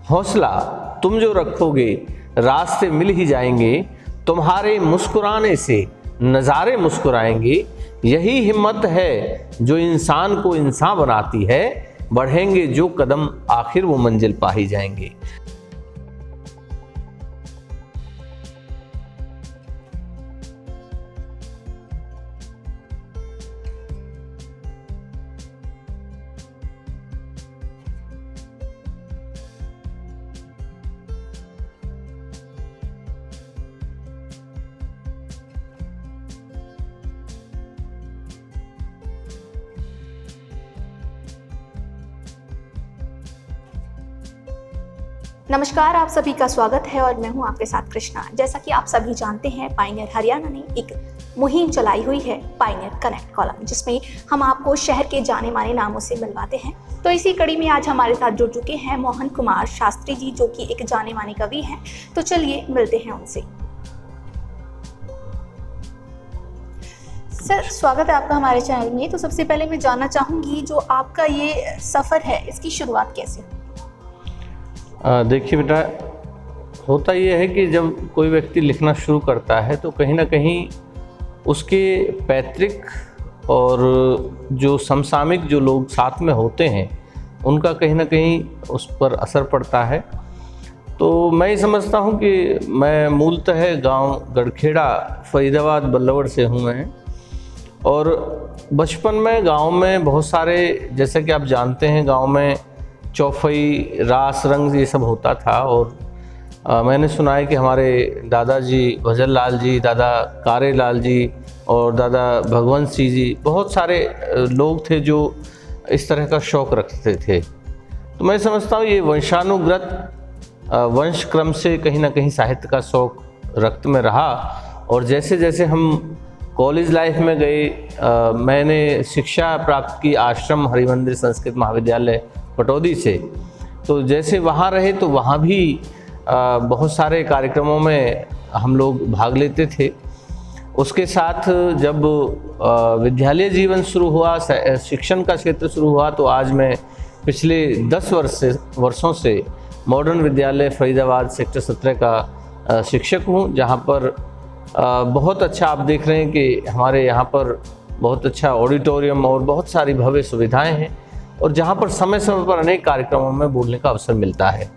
हौसला तुम जो रखोगे रास्ते मिल ही जाएंगे, तुम्हारे मुस्कुराने से नज़ारे मुस्कुराएंगे। यही हिम्मत है जो इंसान को इंसान बनाती है, बढ़ेंगे जो कदम आखिर वो मंजिल पा ही जाएंगे। नमस्कार, आप सभी का स्वागत है और मैं हूं आपके साथ कृष्णा। जैसा कि आप सभी जानते हैं, पायनियर हरियाणा ने एक मुहिम चलाई हुई है पायनियर कनेक्ट कॉलम, जिसमें हम आपको शहर के जाने माने नामों से मिलवाते हैं। तो इसी कड़ी में आज हमारे साथ जुड़ चुके हैं मोहन कुमार शास्त्री जी, जो कि एक जाने माने कवि हैं। तो चलिए मिलते हैं उनसे। सर, स्वागत है आपका हमारे चैनल में। तो सबसे पहले मैं जानना चाहूँगी, जो आपका ये सफ़र है, इसकी शुरुआत कैसे हुई? देखिए बेटा, होता ये है कि जब कोई व्यक्ति लिखना शुरू करता है तो कहीं ना कहीं उसके पैतृक और जो समसामयिक जो लोग साथ में होते हैं उनका कहीं ना कहीं उस पर असर पड़ता है। तो मैं ये समझता हूँ कि मैं मूलतः गांव गढ़खेड़ा फरीदाबाद बल्लवड़ से हूँ मैं। और बचपन में गांव में बहुत सारे, जैसे कि आप जानते हैं, गांव में चौफई, रास, रंग ये सब होता था। और मैंने सुना है कि हमारे दादाजी भजन लाल जी, दादा कारे लाल जी और दादा भगवंत सिंह जी, बहुत सारे लोग थे जो इस तरह का शौक़ रखते थे। तो मैं समझता हूँ ये वंशानुगत वंश क्रम से कहीं ना कहीं साहित्य का शौक़ रक्त में रहा। और जैसे जैसे हम कॉलेज लाइफ में गए, मैंने शिक्षा प्राप्त की आश्रम हरिमंदिर संस्कृत महाविद्यालय पटौदी से। तो जैसे वहाँ रहे तो वहाँ भी बहुत सारे कार्यक्रमों में हम लोग भाग लेते थे। उसके साथ जब विद्यालय जीवन शुरू हुआ, शिक्षण का क्षेत्र शुरू हुआ, तो आज मैं पिछले 10 वर्षों से मॉडर्न विद्यालय फरीदाबाद सेक्टर 17 का शिक्षक हूँ, जहाँ पर बहुत अच्छा, आप देख रहे हैं कि हमारे यहाँ पर बहुत अच्छा ऑडिटोरियम और बहुत सारी भव्य सुविधाएं हैं, और जहाँ पर समय समय पर अनेक कार्यक्रमों में बोलने का अवसर मिलता है।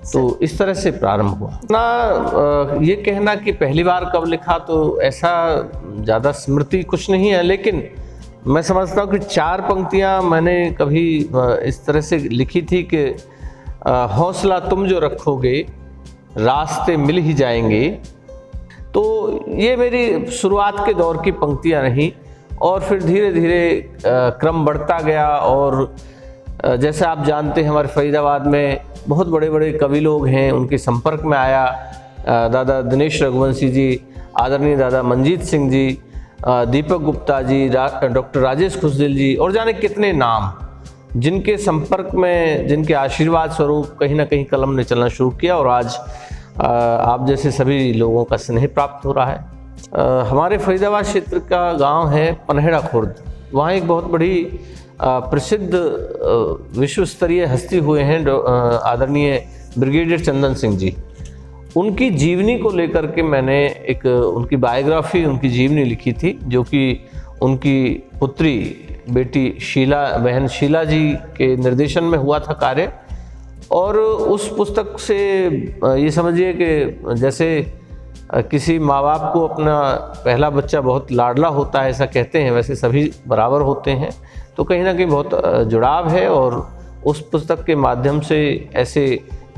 तो इस तरह से प्रारंभ हुआ ना। ये कहना कि पहली बार कब लिखा, तो ऐसा ज़्यादा स्मृति कुछ नहीं है, लेकिन मैं समझता हूँ कि 4 पंक्तियाँ मैंने कभी इस तरह से लिखी थी कि हौसला तुम जो रखोगे रास्ते मिल ही जाएंगे। तो ये मेरी शुरुआत के दौर की पंक्तियाँ रहीं, और फिर धीरे धीरे क्रम बढ़ता गया। और जैसे आप जानते हैं, हमारे फरीदाबाद में बहुत बड़े बड़े कवि लोग हैं, उनके संपर्क में आया दादा दिनेश रघुवंशी जी, आदरणीय दादा मंजीत सिंह जी, दीपक गुप्ता जी, डॉक्टर राजेश खुशदिल जी, और जाने कितने नाम, जिनके संपर्क में, जिनके आशीर्वाद स्वरूप कहीं ना कहीं कलम ने चलना शुरू किया। और आज आप जैसे सभी लोगों का स्नेह प्राप्त हो रहा है। हमारे फरीदाबाद क्षेत्र का गांव है पनहेड़ा खुर्द। वहाँ एक बहुत बड़ी प्रसिद्ध विश्व स्तरीय हस्ती हुए हैं आदरणीय ब्रिगेडियर चंदन सिंह जी। उनकी जीवनी को लेकर के मैंने एक उनकी बायोग्राफी, उनकी जीवनी लिखी थी, जो कि उनकी पुत्री बेटी शीला, बहन शीला जी के निर्देशन में हुआ था कार्य। और उस पुस्तक से ये समझिए कि जैसे किसी माँ बाप को अपना पहला बच्चा बहुत लाडला होता है, ऐसा कहते हैं, वैसे सभी बराबर होते हैं। तो कहीं ना कहीं बहुत जुड़ाव है। और उस पुस्तक के माध्यम से ऐसे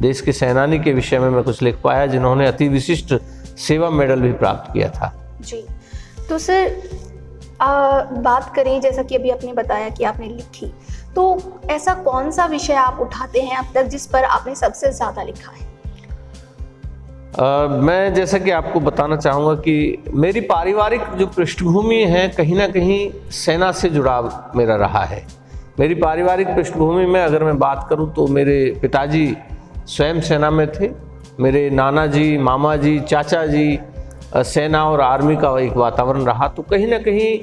देश के सेनानी के विषय में मैं कुछ लिख पाया जिन्होंने अति विशिष्ट सेवा मेडल भी प्राप्त किया था। जी, तो सर बात करें, जैसा कि अभी आपने बताया कि आपने लिखी, तो ऐसा कौन सा विषय आप उठाते हैं अब तक जिस पर आपने सबसे ज़्यादा लिखा है? मैं जैसा कि आपको बताना चाहूँगा कि मेरी पारिवारिक जो पृष्ठभूमि है, कहीं ना कहीं सेना से जुड़ाव मेरा रहा है। मेरी पारिवारिक पृष्ठभूमि में अगर मैं बात करूँ तो मेरे पिताजी स्वयं सेना में थे। मेरे नाना जी, मामा जी, चाचा जी, सेना और आर्मी का एक वातावरण रहा। तो कहीं ना कहीं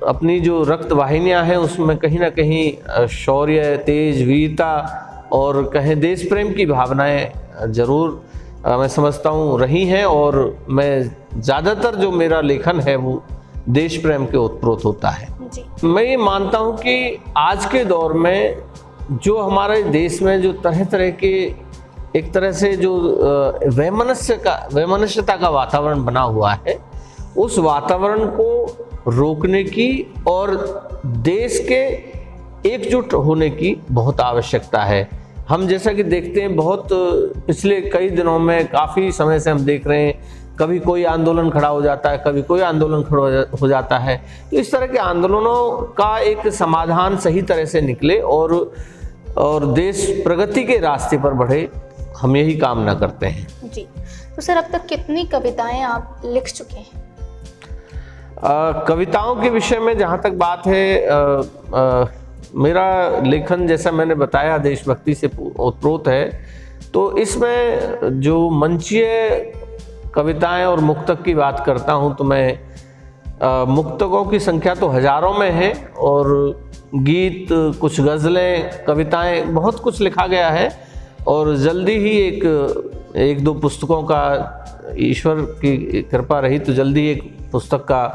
अपनी जो रक्त वाहिनियाँ हैं उसमें कहीं ना कहीं शौर्य, तेज, वीरता और कहें देश प्रेम की भावनाएं जरूर मैं समझता हूँ रही हैं, और मैं ज़्यादातर जो मेरा लेखन है वो देश प्रेम के ओतप्रोत होता है। जी। मैं ये मानता हूँ कि आज के दौर में जो हमारे देश में जो तरह तरह के एक तरह से जो वैमनस्यता का वातावरण बना हुआ है, उस वातावरण को रोकने की और देश के एकजुट होने की बहुत आवश्यकता है। हम जैसा कि देखते हैं, बहुत पिछले कई दिनों में काफ़ी समय से हम देख रहे हैं, कभी कोई आंदोलन खड़ा हो जाता है, कभी कोई आंदोलन खड़ा हो जाता है। तो इस तरह के आंदोलनों का एक समाधान सही तरह से निकले और देश प्रगति के रास्ते पर बढ़े, हम यही कामना करते हैं। जी। तो सर, अब तक कितनी कविताएं आप लिख चुके हैं? कविताओं के विषय में जहाँ तक बात है, मेरा लेखन जैसा मैंने बताया देशभक्ति से ओतप्रोत है। तो इसमें जो मंचीय कविताएं और मुक्तक की बात करता हूँ तो मैं मुक्तकों की संख्या तो हजारों में है, और गीत, कुछ गज़लें, कविताएं, बहुत कुछ लिखा गया है। और जल्दी ही एक दो पुस्तकों का, ईश्वर की कृपा रही तो जल्दी एक पुस्तक का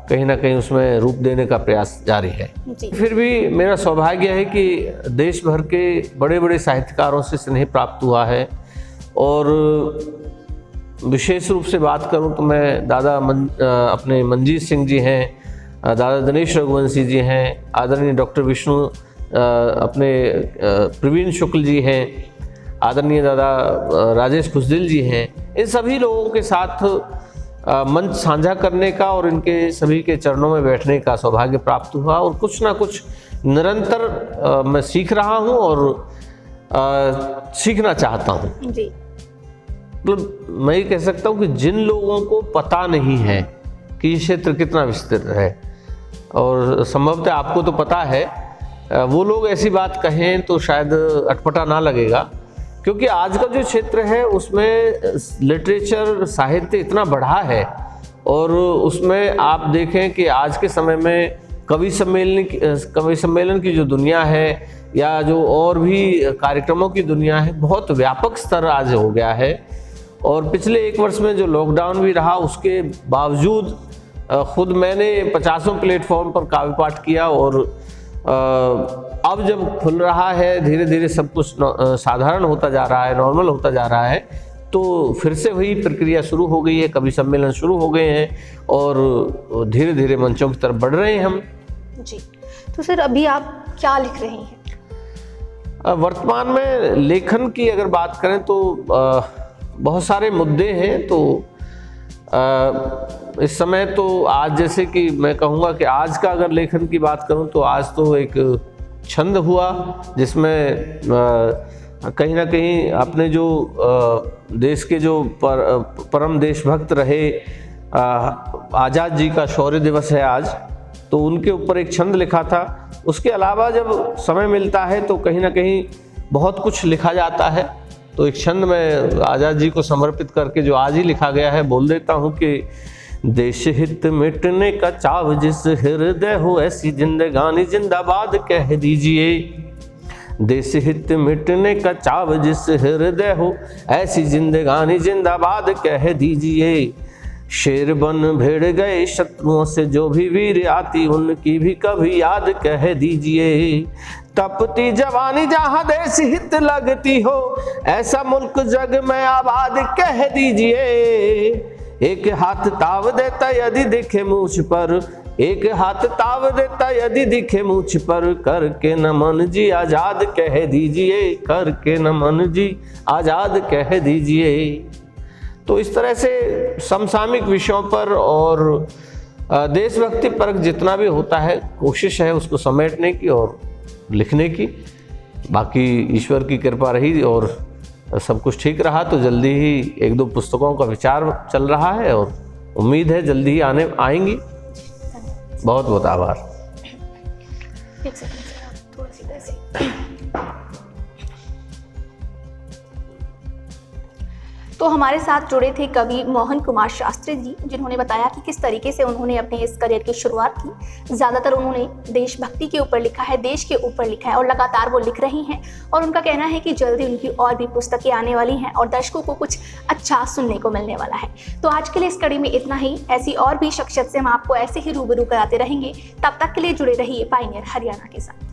कहीं ना कहीं उसमें रूप देने का प्रयास जारी है। फिर भी मेरा सौभाग्य है कि देश भर के बड़े बड़े साहित्यकारों से स्नेह प्राप्त हुआ है, और विशेष रूप से बात करूं तो मैं अपने मंजीत सिंह जी हैं, दादा दिनेश रघुवंशी जी हैं, आदरणीय डॉक्टर विष्णु अपने प्रवीण शुक्ल जी हैं, आदरणीय दादा राजेश खुशदिल जी हैं, इन सभी लोगों के साथ मंच साझा करने का और इनके सभी के चरणों में बैठने का सौभाग्य प्राप्त हुआ। और कुछ ना कुछ निरंतर मैं सीख रहा हूँ और सीखना चाहता हूँ। जी। मतलब मैं ये कह सकता हूँ कि जिन लोगों को पता नहीं है कि ये क्षेत्र कितना विस्तृत है, और संभवतः आपको तो पता है, वो लोग ऐसी बात कहें तो शायद अटपटा ना लगेगा, क्योंकि आज का जो क्षेत्र है उसमें लिटरेचर, साहित्य इतना बढ़ा है, और उसमें आप देखें कि आज के समय में कवि सम्मेलन की जो दुनिया है, या जो और भी कार्यक्रमों की दुनिया है, बहुत व्यापक स्तर आज हो गया है। और पिछले 1 वर्ष में जो लॉकडाउन भी रहा, उसके बावजूद खुद मैंने 50 प्लेटफॉर्म पर काव्य पाठ किया, और अब जब खुल रहा है, धीरे धीरे सब कुछ साधारण होता जा रहा है, नॉर्मल होता जा रहा है, तो फिर से वही प्रक्रिया शुरू हो गई है, कवि सम्मेलन शुरू हो गए हैं, और धीरे धीरे मंचों की तरफ बढ़ रहे हैं हम। जी। तो सर, अभी आप क्या लिख रहे हैं? वर्तमान में लेखन की अगर बात करें तो बहुत सारे मुद्दे हैं। तो इस समय तो आज, जैसे कि मैं कहूँगा कि आज का अगर लेखन की बात करूँ तो आज तो एक छंद हुआ, जिसमें कहीं ना कहीं अपने जो देश के जो परम देशभक्त रहे, आज़ाद जी का शौर्य दिवस है आज, तो उनके ऊपर एक छंद लिखा था। उसके अलावा जब समय मिलता है तो कहीं ना कहीं बहुत कुछ लिखा जाता है। तो एक छंद में आज़ाद जी को समर्पित करके जो आज ही लिखा गया है बोल देता हूँ कि देश हित मिटने का चाव जिस हृदय हो, ऐसी जिंदगानी जिंदाबाद कह दीजिए। देश हित मिटने का चाव जिस हृदय हो, ऐसी जिंदगानी जिंदाबाद कह दीजिए। शेर बन भिड़ गए शत्रुओं से जो भी वीर आती, उनकी भी कभी याद कह दीजिए। तपती जवानी जहां देश हित लगती हो, ऐसा मुल्क जग में आबाद कह दीजिए। एक हाथ ताव देता यदि दिखे मुझ पर, एक हाथ ताव देता यदि दिखे मुझ पर, करके नमन जी आजाद कह दीजिए, करके नमन जी आजाद कह दीजिए। तो इस तरह से समसामयिक विषयों पर और देशभक्ति पर जितना भी होता है, कोशिश है उसको समेटने की और लिखने की। बाकी ईश्वर की कृपा रही और सब कुछ ठीक रहा तो जल्दी ही 1-2 पुस्तकों का विचार चल रहा है, और उम्मीद है जल्दी ही आएंगी। बहुत बहुत आभार। तो हमारे साथ जुड़े थे कवि मोहन कुमार शास्त्री जी, जिन्होंने बताया कि किस तरीके से उन्होंने अपने इस करियर की शुरुआत की। ज़्यादातर उन्होंने देशभक्ति के ऊपर लिखा है, देश के ऊपर लिखा है और लगातार वो लिख रही हैं। और उनका कहना है कि जल्दी उनकी और भी पुस्तकें आने वाली हैं और दर्शकों को कुछ अच्छा सुनने को मिलने वाला है। तो आज के लिए इस कड़ी में इतना ही। ऐसी और भी शख्सियत से हम आपको ऐसे ही रूबरू कराते रहेंगे। तब तक के लिए जुड़े रहिए पायनियर हरियाणा के साथ।